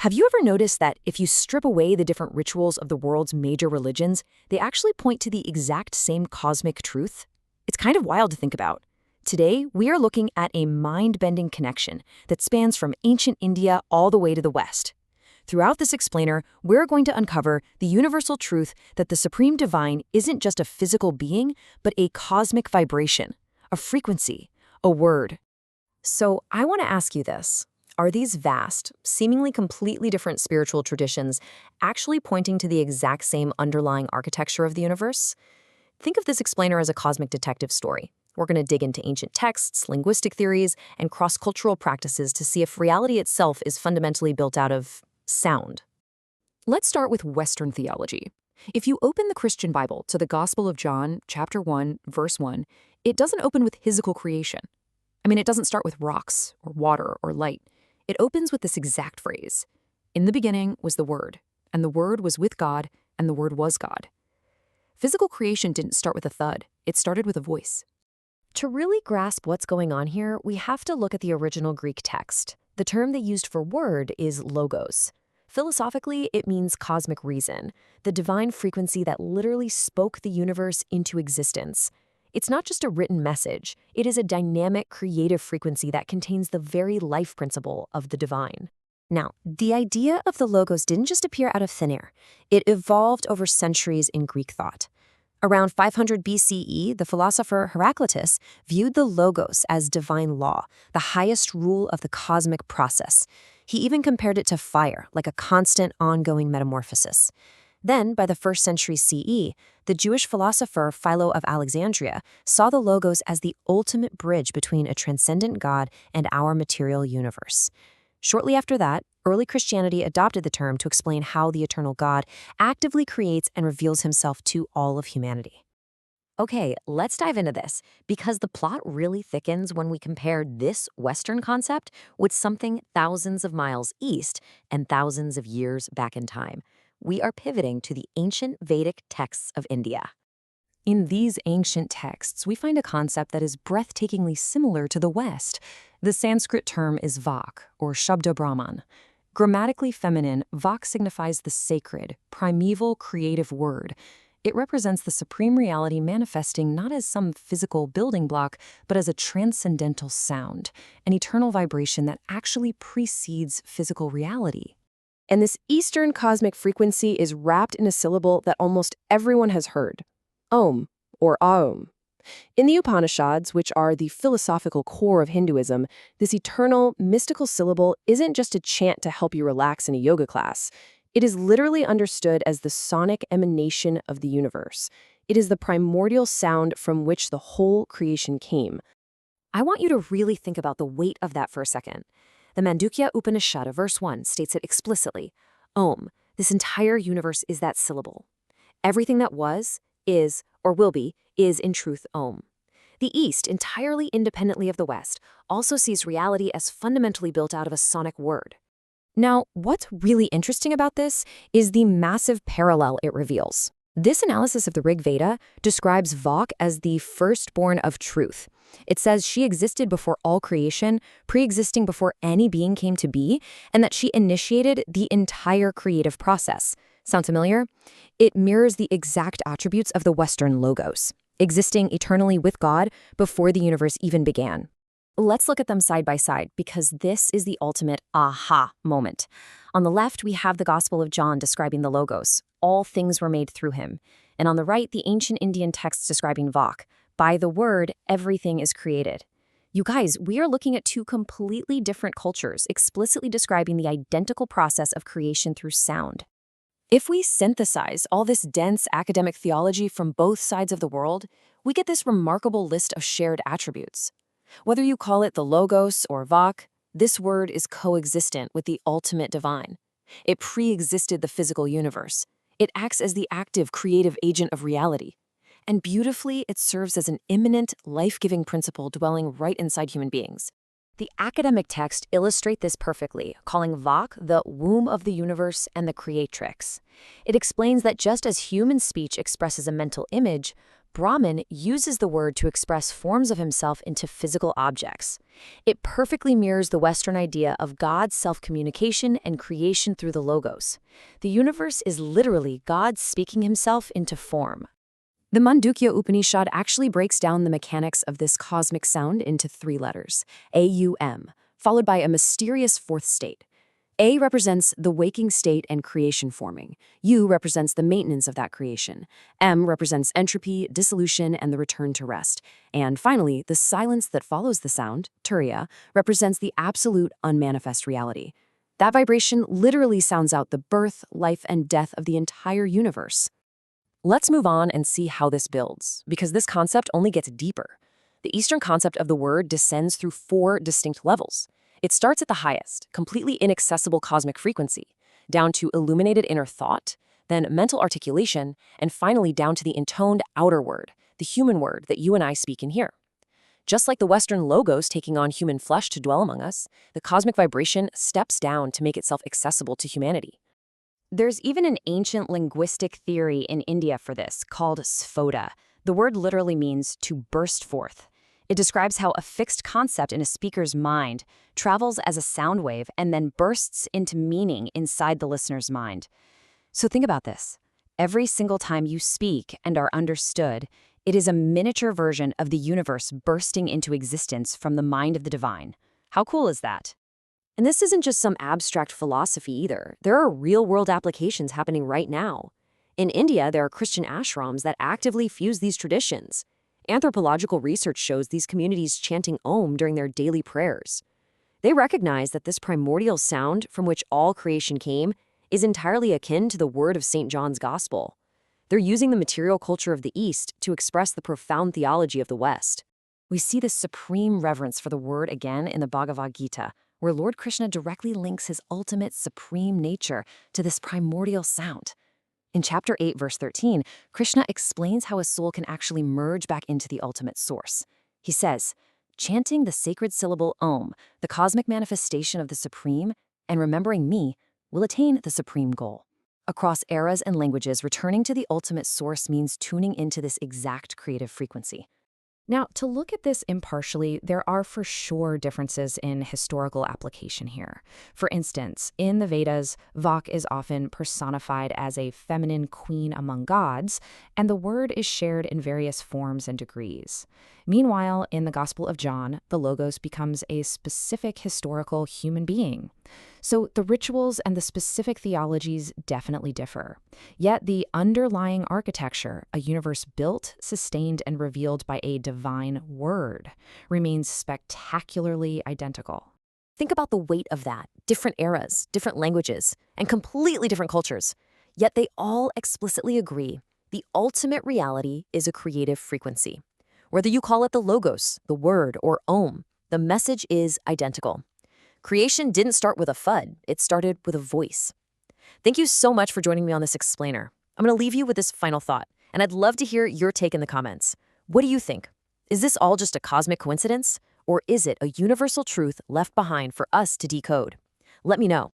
Have you ever noticed that if you strip away the different rituals of the world's major religions, they actually point to the exact same cosmic truth? It's kind of wild to think about. Today, we are looking at a mind-bending connection that spans from ancient India all the way to the West. Throughout this explainer, we're going to uncover the universal truth that the Supreme Divine isn't just a physical being, but a cosmic vibration, a frequency, a word. So I want to ask you this. Are these vast, seemingly completely different spiritual traditions actually pointing to the exact same underlying architecture of the universe? Think of this explainer as a cosmic detective story. We're going to dig into ancient texts, linguistic theories, and cross-cultural practices to see if reality itself is fundamentally built out of sound. Let's start with Western theology. If you open the Christian Bible to the Gospel of John, chapter 1, verse 1, it doesn't open with physical creation. It doesn't start with rocks or water or light. It opens with this exact phrase: "In the beginning was the Word, and the Word was with God, and the Word was God." Physical creation didn't start with a thud, it started with a voice. To really grasp what's going on here, we have to look at the original Greek text. The term they used for word is logos. Philosophically, it means cosmic reason, the divine frequency that literally spoke the universe into existence. It's not just a written message, it is a dynamic, creative frequency that contains the very life principle of the divine. Now, the idea of the logos didn't just appear out of thin air. It evolved over centuries in Greek thought. Around 500 BCE, the philosopher Heraclitus viewed the logos as divine law, the highest rule of the cosmic process. He even compared it to fire, like a constant, ongoing metamorphosis. Then, by the 1st century CE, the Jewish philosopher Philo of Alexandria saw the logos as the ultimate bridge between a transcendent God and our material universe. Shortly after that, early Christianity adopted the term to explain how the eternal God actively creates and reveals himself to all of humanity. Okay, let's dive into this, because the plot really thickens when we compare this Western concept with something thousands of miles east and thousands of years back in time. We are pivoting to the ancient Vedic texts of India. In these ancient texts, we find a concept that is breathtakingly similar to the West. The Sanskrit term is Vak, or Shabda Brahman. Grammatically feminine, Vak signifies the sacred, primeval, creative word. It represents the supreme reality manifesting not as some physical building block, but as a transcendental sound, an eternal vibration that actually precedes physical reality. And this Eastern cosmic frequency is wrapped in a syllable that almost everyone has heard: Om, or Aum. In the Upanishads, which are the philosophical core of Hinduism, this eternal, mystical syllable isn't just a chant to help you relax in a yoga class. It is literally understood as the sonic emanation of the universe. It is the primordial sound from which the whole creation came. I want you to really think about the weight of that for a second. The Mandukya Upanishad, verse 1, states it explicitly: Om, this entire universe is that syllable. Everything that was, is, or will be, is in truth Om. The East, entirely independently of the West, also sees reality as fundamentally built out of a sonic word. Now, what's really interesting about this is the massive parallel it reveals. This analysis of the Rig Veda describes Vak as the firstborn of truth. It says she existed before all creation, pre-existing before any being came to be, and that she initiated the entire creative process. Sound familiar? It mirrors the exact attributes of the Western logos, existing eternally with God before the universe even began. Let's look at them side by side, because this is the ultimate aha moment. On the left, we have the Gospel of John describing the logos. All things were made through him. And on the right, the ancient Indian texts describing Vak. By the word, everything is created. You guys, we are looking at two completely different cultures, explicitly describing the identical process of creation through sound. If we synthesize all this dense academic theology from both sides of the world, we get this remarkable list of shared attributes. Whether you call it the Logos or Vak, this word is coexistent with the ultimate divine. It pre-existed the physical universe. It acts as the active, creative agent of reality. And beautifully, it serves as an immanent, life-giving principle dwelling right inside human beings. The academic texts illustrate this perfectly, calling Vak the womb of the universe and the creatrix. It explains that just as human speech expresses a mental image, Brahman uses the word to express forms of himself into physical objects. It perfectly mirrors the Western idea of God's self-communication and creation through the logos. The universe is literally God speaking himself into form. The Mandukya Upanishad actually breaks down the mechanics of this cosmic sound into 3 letters, A-U-M, followed by a mysterious fourth state. A represents the waking state and creation forming. U represents the maintenance of that creation. M represents entropy, dissolution, and the return to rest. And finally, the silence that follows the sound, Turiya, represents the absolute unmanifest reality. That vibration literally sounds out the birth, life, and death of the entire universe. Let's move on and see how this builds, because this concept only gets deeper. The Eastern concept of the word descends through 4 distinct levels. It starts at the highest, completely inaccessible cosmic frequency, down to illuminated inner thought, then mental articulation, and finally down to the intoned outer word, the human word that you and I speak and hear. Just like the Western logos taking on human flesh to dwell among us, the cosmic vibration steps down to make itself accessible to humanity. There's even an ancient linguistic theory in India for this, called sphota. The word literally means to burst forth. It describes how a fixed concept in a speaker's mind travels as a sound wave and then bursts into meaning inside the listener's mind. So think about this. Every single time you speak and are understood, it is a miniature version of the universe bursting into existence from the mind of the divine. How cool is that? And this isn't just some abstract philosophy either. There are real-world applications happening right now. In India, there are Christian ashrams that actively fuse these traditions. Anthropological research shows these communities chanting Om during their daily prayers. They recognize that this primordial sound from which all creation came is entirely akin to the word of St. John's Gospel. They're using the material culture of the East to express the profound theology of the West. We see this supreme reverence for the word again in the Bhagavad Gita, where Lord Krishna directly links his ultimate supreme nature to this primordial sound. In chapter 8, verse 13, Krishna explains how a soul can actually merge back into the ultimate source. He says, chanting the sacred syllable Om, the cosmic manifestation of the Supreme, and remembering me, will attain the supreme goal. Across eras and languages, returning to the ultimate source means tuning into this exact creative frequency. Now, to look at this impartially, there are for sure differences in historical application here. For instance, in the Vedas, Vak is often personified as a feminine queen among gods, and the word is shared in various forms and degrees. Meanwhile, in the Gospel of John, the Logos becomes a specific historical human being. So the rituals and the specific theologies definitely differ. Yet the underlying architecture, a universe built, sustained, and revealed by a divine word, remains spectacularly identical. Think about the weight of that. Different eras, different languages, and completely different cultures. Yet they all explicitly agree the ultimate reality is a creative frequency. Whether you call it the Logos, the Word, or Om, the message is identical. Creation didn't start with a FUD, it started with a voice. Thank you so much for joining me on this explainer. I'm going to leave you with this final thought, and I'd love to hear your take in the comments. What do you think? Is this all just a cosmic coincidence? Or is it a universal truth left behind for us to decode? Let me know.